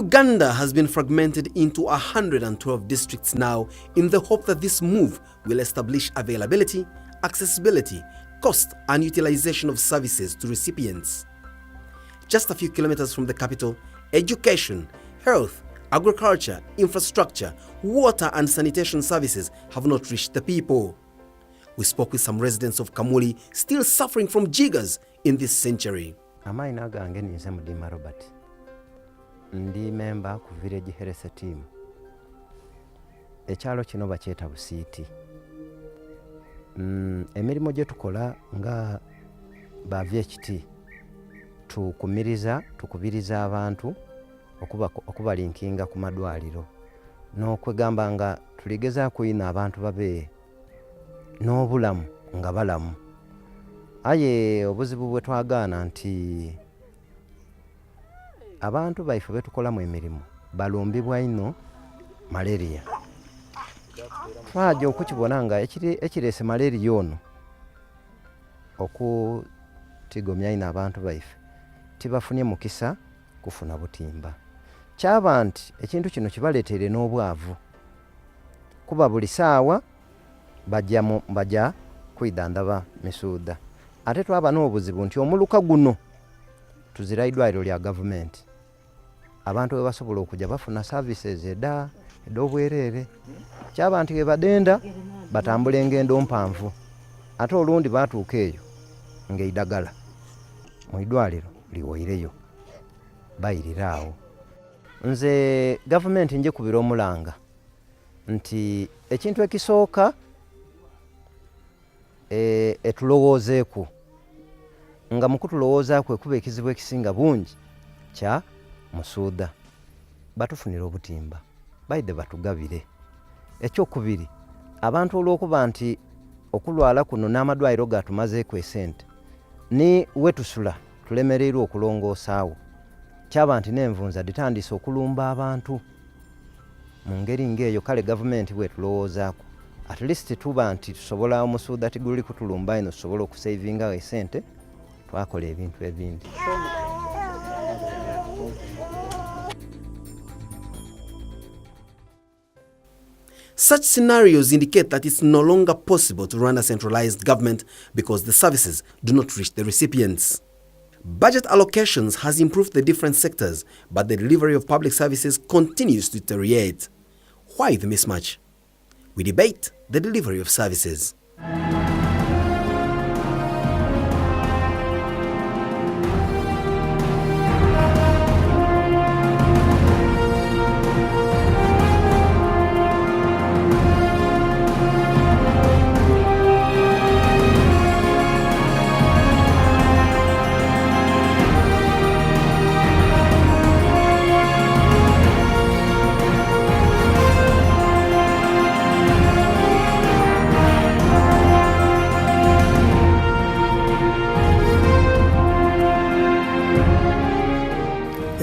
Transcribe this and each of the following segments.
Uganda has been fragmented into 112 districts now in the hope that this move will establish availability, accessibility, cost and utilization of services to recipients. Just a few kilometers from the capital, education, health, agriculture, infrastructure, water and sanitation services have not reached the people. We spoke with some residents of Kamuli still suffering from jiggers in this century. Amaina gange ninze Mudima Robert. Ndi member ku village health team. Ekyalo kino bakyeta Busiiti. Emirimu gye tukola nga ba VHT tukubiriza abantu okubalinkinga ku madwaliro n'okwegamba nga tuligeza kuyina abantu babe n'obulamu nga balamu. Aye obuzibu bwe twagaana nti abantu baife betukolamu emirimu balumbibwa ino malaria. Twaja okukibona nga ekirese malaria ono okutigomya ino abantu baife tibafunye mukisa kufuna butimba. Kyaba nti ekintu kino kibaleetere n'obwavu kuba buli saawa bajja kwidandaba misuuda. Ate twaba n'obuzibu nti omuluka guno tuzira idwaliro lya gavumenti. Abantu we basobola okujja bafuna services ed'obwereere. Kyaba nti we badenda batambula engendo mpanvu. Ate olundi batuuka eyo ng'eidagala mu idwaliro liwoireyo bayiriraawo. Nze gavumenti nje kubira omulanga nti ekintu ekisooka etulowoozeeku nga mukutulowoozaako ekuba ekizibu ekisinga bungi kya musuuda batufunira obutimba baide batugabire. Ekyokubiri abantu olw'okuba nti okulwala kuno n'amadwaliro gatumazeeko esente ni wetusula tulemereirwe okulongoosaawo. Kyaba nti n'envunza ditandise okulumba abantu mu ngeri ng'eyo. Kale gavumenti bwetulowoozaako at least tuba nti tusobola omusuuda tiguli kutulumba ino tusobola okusavingawo esente twakola ebintu ebindi. Such scenarios indicate that it's no longer possible to run a centralized government because the services do not reach the recipients. Budget allocations has improved the different sectors, but the delivery of public services continues to deteriorate. Why the mismatch? We debate the delivery of services.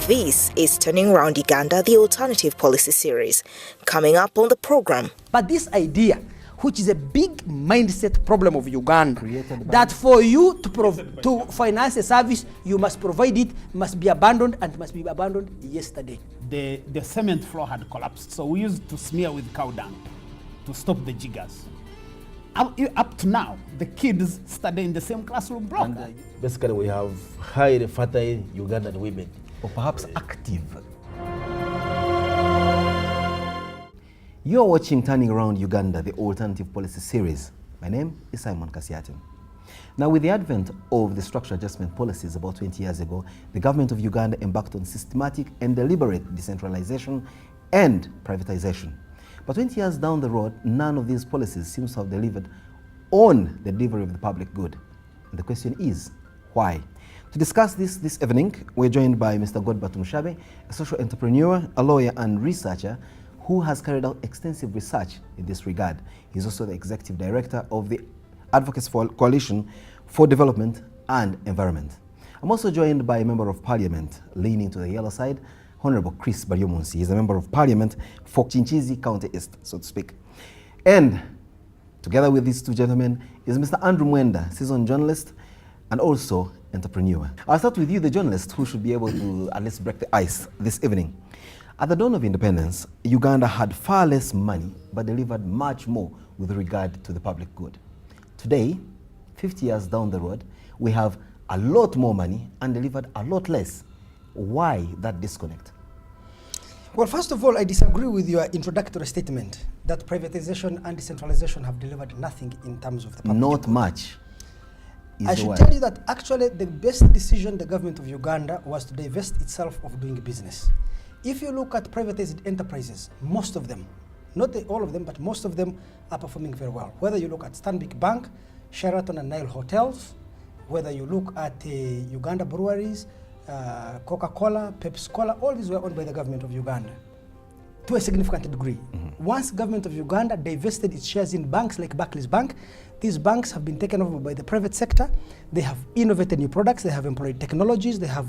This is Turning Around Uganda, the alternative policy series, coming up on the program. But this idea, which is a big mindset problem of Uganda, that for you to finance a service, you must provide it, must be abandoned, and must be abandoned yesterday. The cement floor had collapsed, so we used to smear with cow dung to stop the jiggers. Up to now, the kids study in the same classroom block. Basically, we have highly fertile Ugandan women. Or perhaps active. You're watching Turning Around Uganda, the alternative policy series. My name is Simon Kasiatim. Now, with the advent of the structural adjustment policies about 20 years ago, the government of Uganda embarked on systematic and deliberate decentralization and privatization. But 20 years down the road, none of these policies seems to have delivered on the delivery of the public good. And the question is, why? To discuss this evening, we're joined by Mr. Godbert Mushabe, a social entrepreneur, a lawyer and researcher who has carried out extensive research in this regard. He's also the executive director of the Advocates Coalition for Development and Environment. I'm also joined by a member of parliament leaning to the yellow side, Honorable Chris Baryomunsi. He's a member of parliament for Chinchizi County East, so to speak. And together with these two gentlemen is Mr. Andrew Mwenda, seasoned journalist and also entrepreneur. I'll start with you, the journalist, who should be able to at least break the ice this evening. At the dawn of independence, Uganda had far less money but delivered much more with regard to the public good. Today, 50 years down the road, we have a lot more money and delivered a lot less. Why that disconnect? Well, first of all, I disagree with your introductory statement that privatization and decentralization have delivered nothing in terms of the public Not good. much. I should tell you that actually the best decision the government of Uganda was to divest itself of doing business. If you look at privatized enterprises, most of them, not all of them, but most of them are performing very well. Whether you look at Stanbic Bank, Sheraton and Nile Hotels, whether you look at Uganda breweries, Coca-Cola, Pepsi-Cola, all these were owned by the government of Uganda to a significant degree. Once government of Uganda divested its shares in banks like Barclays Bank, these banks have been taken over by the private sector. They have innovated new products, they have employed technologies, they have